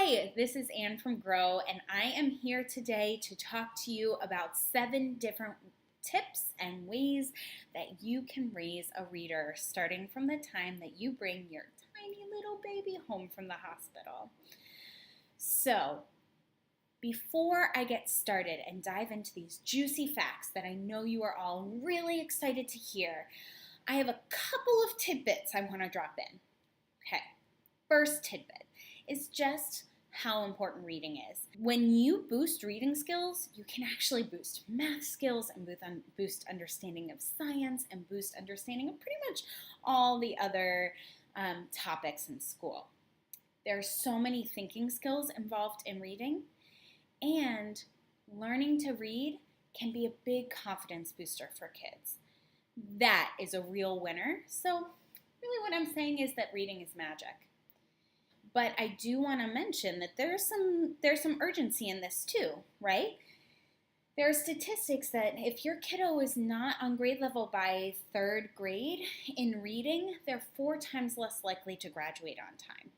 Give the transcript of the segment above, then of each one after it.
Hi, this is Anne from Grow, and I am here today to talk to you about 7 different tips and ways that you can raise a reader starting from the time that you bring your tiny little baby home from the hospital. So, before I get started and dive into these juicy facts that I know you are all really excited to hear, I have a couple of tidbits I want to drop in. Okay, first tidbit is just how important reading is. When you boost reading skills, you can actually boost math skills and boost understanding of science and boost understanding of pretty much all the other topics in school. There are so many thinking skills involved in reading, and learning to read can be a big confidence booster for kids. That is a real winner. So really what I'm saying is that reading is magic. But I do want to mention that there's some urgency in this too, right? There are statistics that if your kiddo is not on grade level by 3rd grade in reading, they're 4 times less likely to graduate on time.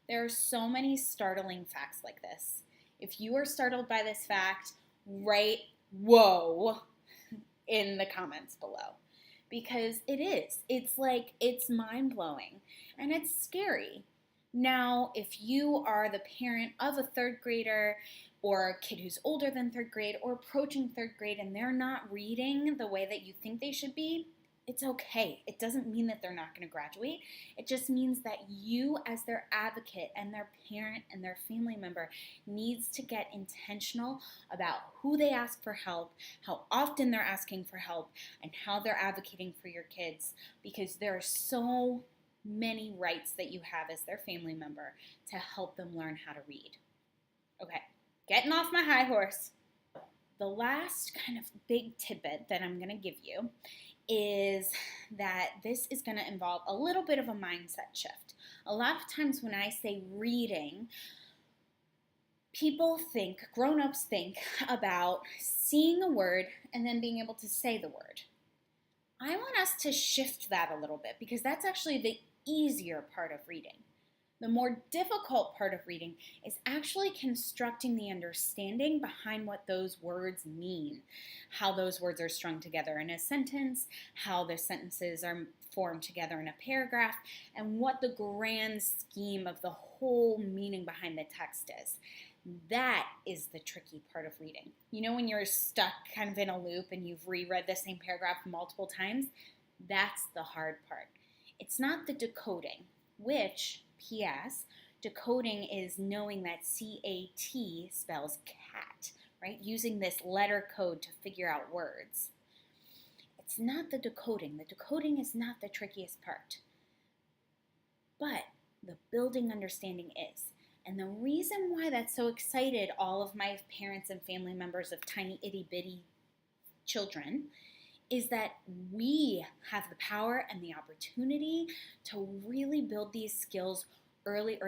There are so many startling facts like this. If you are startled by this fact, write "whoa" in the comments below. Because it is. It's mind-blowing and it's scary. Now, if you are the parent of a 3rd grader or a kid who's older than 3rd grade or approaching 3rd grade and they're not reading the way that you think they should be, it's okay. It doesn't mean that they're not going to graduate. It just means that you, as their advocate and their parent and their family member, needs to get intentional about who they ask for help, how often they're asking for help, and how they're advocating for your kids, because there are so many rights that you have as their family member to help them learn how to read. Okay, getting off my high horse. The last kind of big tidbit that I'm going to give you is that this is going to involve a little bit of a mindset shift. A lot of times when I say reading, people think, grown-ups think about seeing a word and then being able to say the word. I want us to shift that a little bit because that's actually the easier part of reading. The more difficult part of reading is actually constructing the understanding behind what those words mean, how those words are strung together in a sentence, how the sentences are formed together in a paragraph, and what the grand scheme of the whole meaning behind the text is. That is the tricky part of reading. You know when you're stuck kind of in a loop and you've reread the same paragraph multiple times? That's the hard part. It's not the decoding, which, P.S., decoding is knowing that C-A-T spells cat, right? Using this letter code to figure out words. It's not the decoding. The decoding is not the trickiest part. But the building understanding is. And the reason why that so excited all of my parents and family members of tiny itty-bitty children is that we have the power and the opportunity to really build these skills early,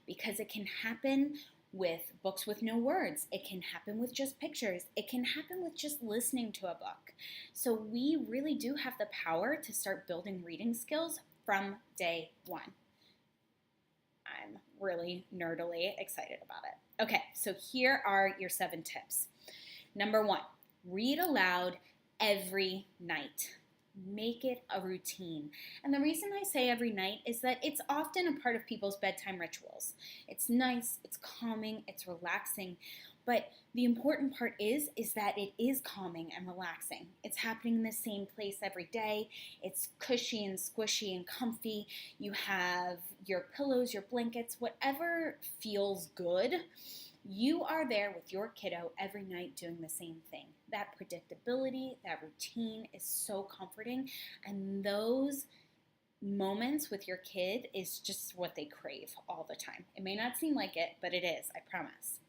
because it can happen with books with no words. It can happen with just pictures. It can happen with just listening to a book. So we really do have the power to start building reading skills from day 1. I'm really nerdily excited about it. Okay, so here are your 7 tips. Number 1, read aloud every night. Make it a routine. And the reason I say every night is that it's often a part of people's bedtime rituals. It's nice, it's calming, it's relaxing, but the important part is that it is calming and relaxing. It's happening in the same place every day. It's cushy and squishy and comfy. You have your pillows, your blankets, whatever feels good. You are there with your kiddo every night doing the same thing. That predictability, that routine is so comforting, and those moments with your kid is just what they crave all the time. It may not seem like it, but it is, I promise.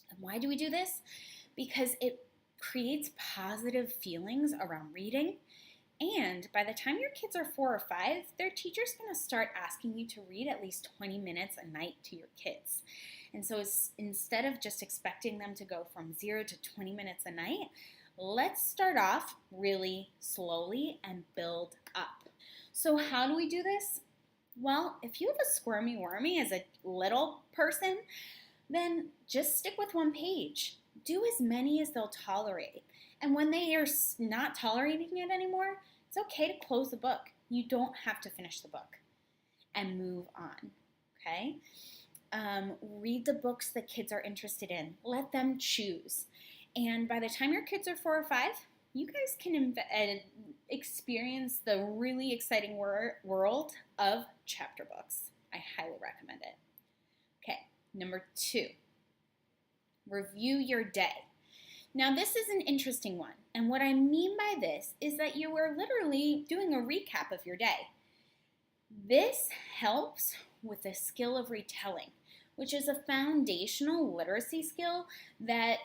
And why do we do this? Because it creates positive feelings around reading, and by the time your kids are 4 or 5, their teacher's going to start asking you to read at least 20 minutes a night to your kids. And so instead of just expecting them to go from 0 to 20 minutes a night, let's start off really slowly and build up. So how do we do this? Well, if you have a squirmy wormy as a little person, then just stick with one page. Do as many as they'll tolerate. And when they are not tolerating it anymore, it's okay to close the book. You don't have to finish the book and move on. Okay? Read the books that kids are interested in. Let them choose. And by the time your kids are 4 or 5, you guys can experience the really exciting world of chapter books. I highly recommend it. Okay, number 2, review your day. Now, this is an interesting one. And what I mean by this is that you are literally doing a recap of your day. This helps with the skill of retelling, which is a foundational literacy skill that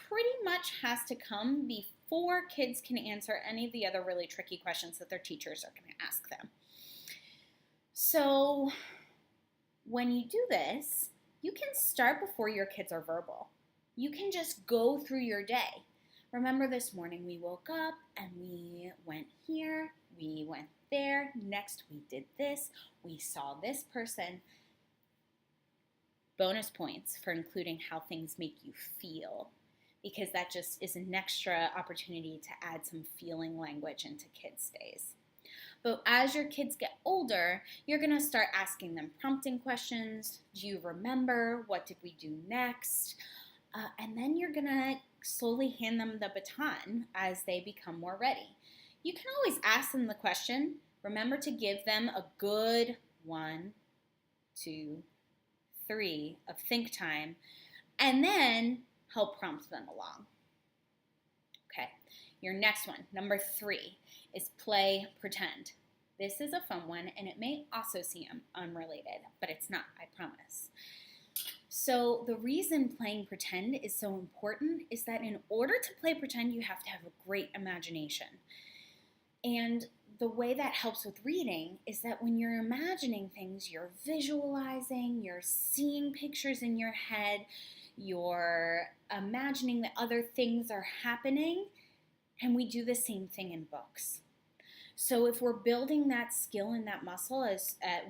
pretty much has to come before kids can answer any of the other really tricky questions that their teachers are going to ask them. So when you do this, you can start before your kids are verbal. You can just go through your day. Remember, this morning we woke up and we went here, we went there, next we did this, we saw this person. Bonus points for including how things make you feel, because that just is an extra opportunity to add some feeling language into kids' days. But as your kids get older, you're going to start asking them prompting questions. Do you remember? What did we do next? And then you're going to slowly hand them the baton as they become more ready. You can always ask them the question. Remember to give them a good 1, 2, 3 of think time, and then help prompt them along. Okay, your next one, number 3, is play pretend. This is a fun one, and it may also seem unrelated, but it's not, I promise. So the reason playing pretend is so important is that in order to play pretend, you have to have a great imagination. And the way that helps with reading is that when you're imagining things, you're visualizing, you're seeing pictures in your head, you're imagining that other things are happening, and we do the same thing in books. So if we're building that skill and that muscle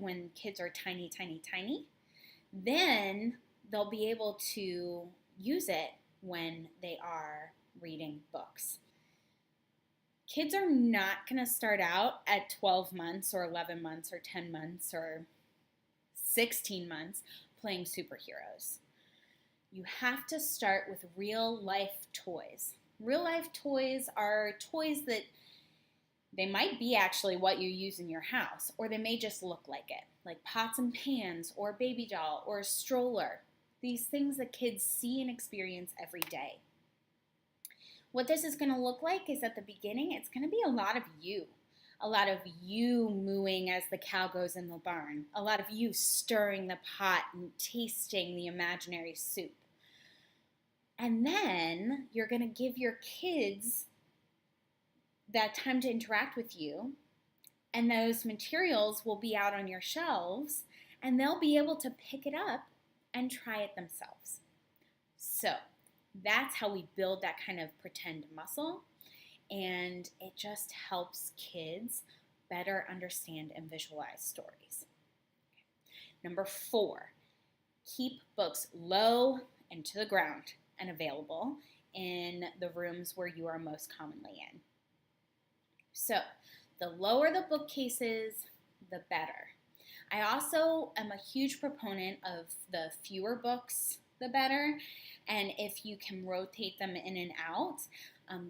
when kids are tiny, then they'll be able to use it when they are reading books. Kids are not going to start out at 12 months or 11 months or 10 months or 16 months playing superheroes. You have to start with real life toys. Real life toys are toys that they might be actually what you use in your house, or they may just look like it, like pots and pans or a baby doll or a stroller. These things that kids see and experience every day. What this is going to look like is at the beginning, it's going to be a lot of you. A lot of you mooing as the cow goes in the barn. A lot of you stirring the pot and tasting the imaginary soup. And then you're going to give your kids that time to interact with you, and those materials will be out on your shelves, and they'll be able to pick it up and try it themselves. So that's how we build that kind of pretend muscle, and it just helps kids better understand and visualize stories. Number 4, keep books low and to the ground and available in the rooms where you are most commonly in. So the lower the bookcases, the better. I also am a huge proponent of the fewer books, the better. And if you can rotate them in and out,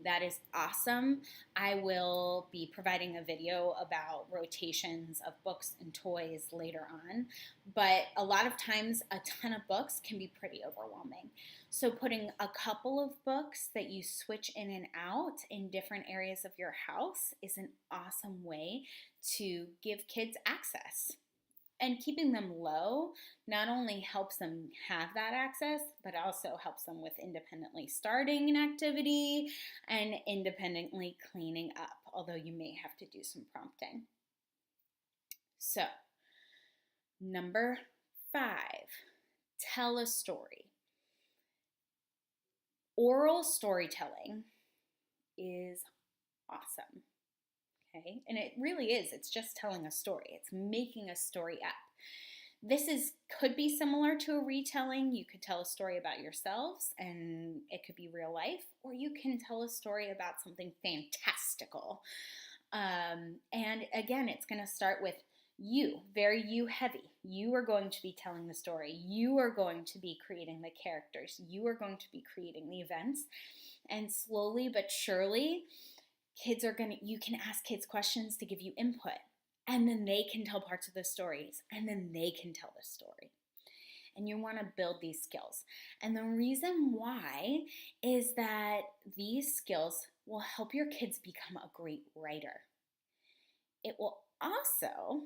that is awesome. I will be providing a video about rotations of books and toys later on. But a lot of times, a ton of books can be pretty overwhelming. So putting a couple of books that you switch in and out in different areas of your house is an awesome way to give kids access. And keeping them low not only helps them have that access, but also helps them with independently starting an activity and independently cleaning up, although you may have to do some prompting. So, number 5, tell a story. Oral storytelling is awesome. okay? And it really is. It's just telling a story. It's making a story up. This could be similar to a retelling. You could tell a story about yourselves and it could be real life, or you can tell a story about something fantastical. And again, it's going to start with you, very you heavy. You are going to be telling the story. You are going to be creating the characters. You are going to be creating the events. And slowly but surely, you can ask kids questions to give you input. And then they can tell parts of the stories, and then they can tell the story. And you want to build these skills. And the reason why is that these skills will help your kids become a great writer. It will also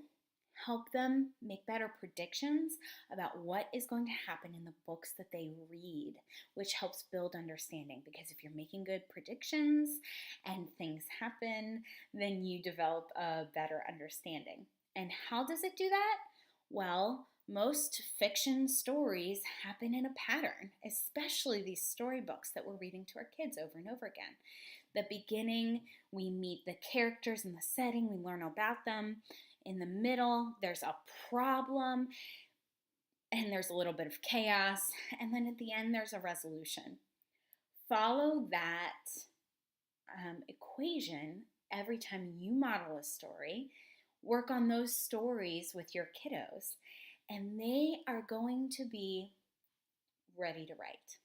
help them make better predictions about what is going to happen in the books that they read, which helps build understanding. Because if you're making good predictions and things happen, then you develop a better understanding. And how does it do that? Well, most fiction stories happen in a pattern, especially these storybooks that we're reading to our kids over and over again. The beginning, we meet the characters in the setting, we learn about them. In the middle, there's a problem, and there's a little bit of chaos, and then at the end, there's a resolution. Follow that equation every time you model a story. Work on those stories with your kiddos, and they are going to be ready to write.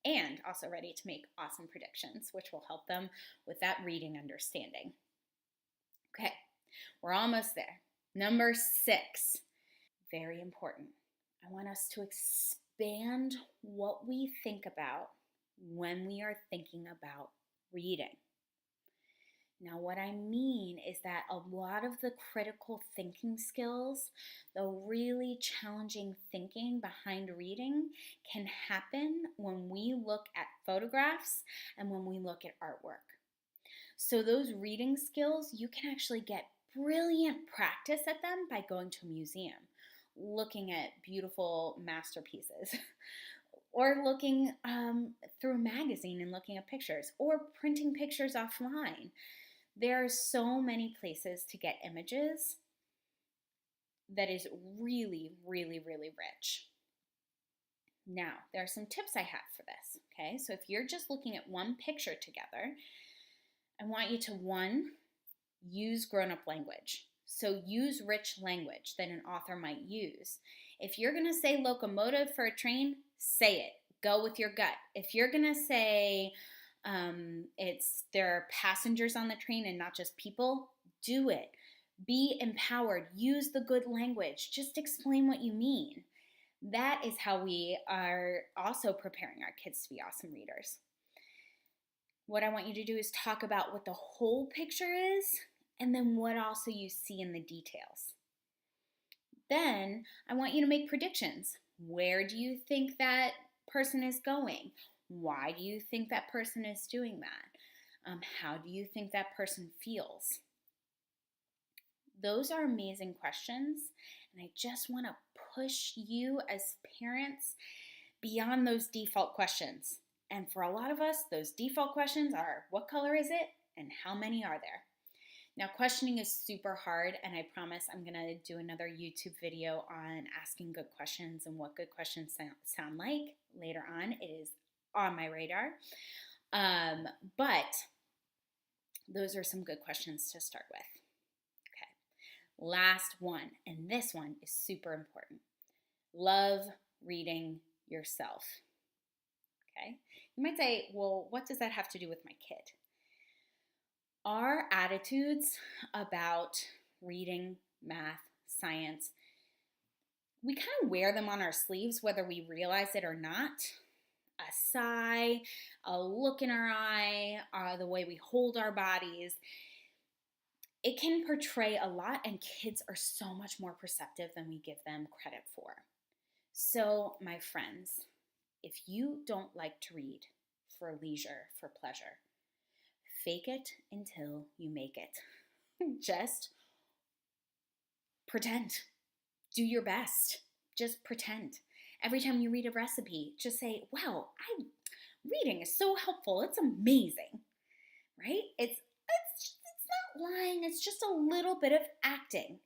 And also ready to make awesome predictions, which will help them with that reading understanding. Okay, we're almost there. Number 6, very important. I want us to expand what we think about when we are thinking about reading. Now, what I mean is that a lot of the critical thinking skills, the really challenging thinking behind reading, can happen when we look at photographs and when we look at artwork. So those reading skills, you can actually get brilliant practice at them by going to a museum, looking at beautiful masterpieces, or looking through a magazine and looking at pictures, or printing pictures offline. There are so many places to get images that is really, really, really rich. Now, there are some tips I have for this, okay? So if you're just looking at one picture together, I want you to, 1, use grown-up language. So use rich language that an author might use. If you're going to say locomotive for a train, say it. Go with your gut. If you're going to say there are passengers on the train and not just people, do it. Be empowered. Use the good language. Just explain what you mean. That is how we are also preparing our kids to be awesome readers. What I want you to do is talk about what the whole picture is and then what also you see in the details. Then I want you to make predictions. Where do you think that person is going? Why do you think that person is doing that? How do you think that person feels? Those are amazing questions, and I just want to push you as parents beyond those default questions. And for a lot of us, those default questions are, what color is it and how many are there? Now, questioning is super hard, and I promise I'm going to do another YouTube video on asking good questions and what good questions sound like later on. It is on my radar. But those are some good questions to start with. Okay, last one, and this one is super important. Love reading yourself. Okay, you might say, well, what does that have to do with my kid? Our attitudes about reading, math, science, we kind of wear them on our sleeves whether we realize it or not. A sigh, a look in our eye, the way we hold our bodies. It can portray a lot, and kids are so much more perceptive than we give them credit for. So, my friends, if you don't like to read for leisure, for pleasure, fake it until you make it. Just pretend. Do your best. Just pretend. Every time you read a recipe, just say, wow, reading is so helpful. It's amazing, right? It's lying is just a little bit of acting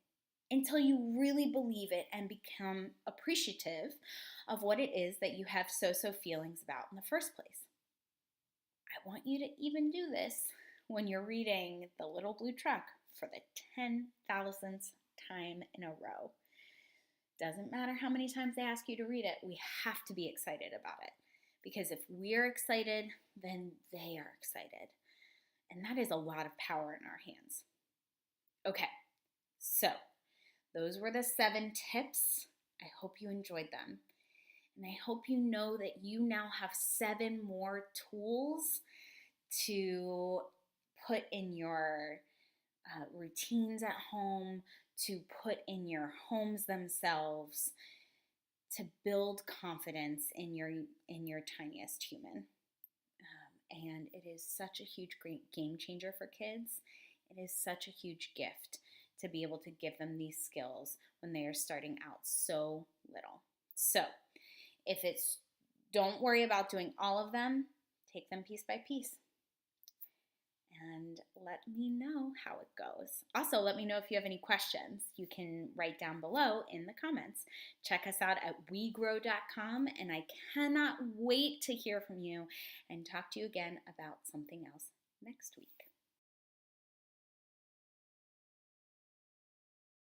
until you really believe it and become appreciative of what it is that you have so feelings about in the first place. I want you to even do this when you're reading The Little Blue Truck for the 10,000th time in a row. Doesn't matter how many times they ask you to read it, we have to be excited about it. Because if we're excited, then they are excited. And that is a lot of power in our hands. Okay, so those were the 7 tips. I hope you enjoyed them. And I hope you know that you now have 7 more tools to put in your routines at home, to put in your homes themselves, to build confidence in your tiniest human. And it is such a huge great game changer for kids. It is such a huge gift to be able to give them these skills when they are starting out so little. So if it's, don't worry about doing all of them, take them piece by piece. And let me know how it goes. Also, let me know if you have any questions. You can write down below in the comments. Check us out at wegrow.com, and I cannot wait to hear from you and talk to you again about something else next week.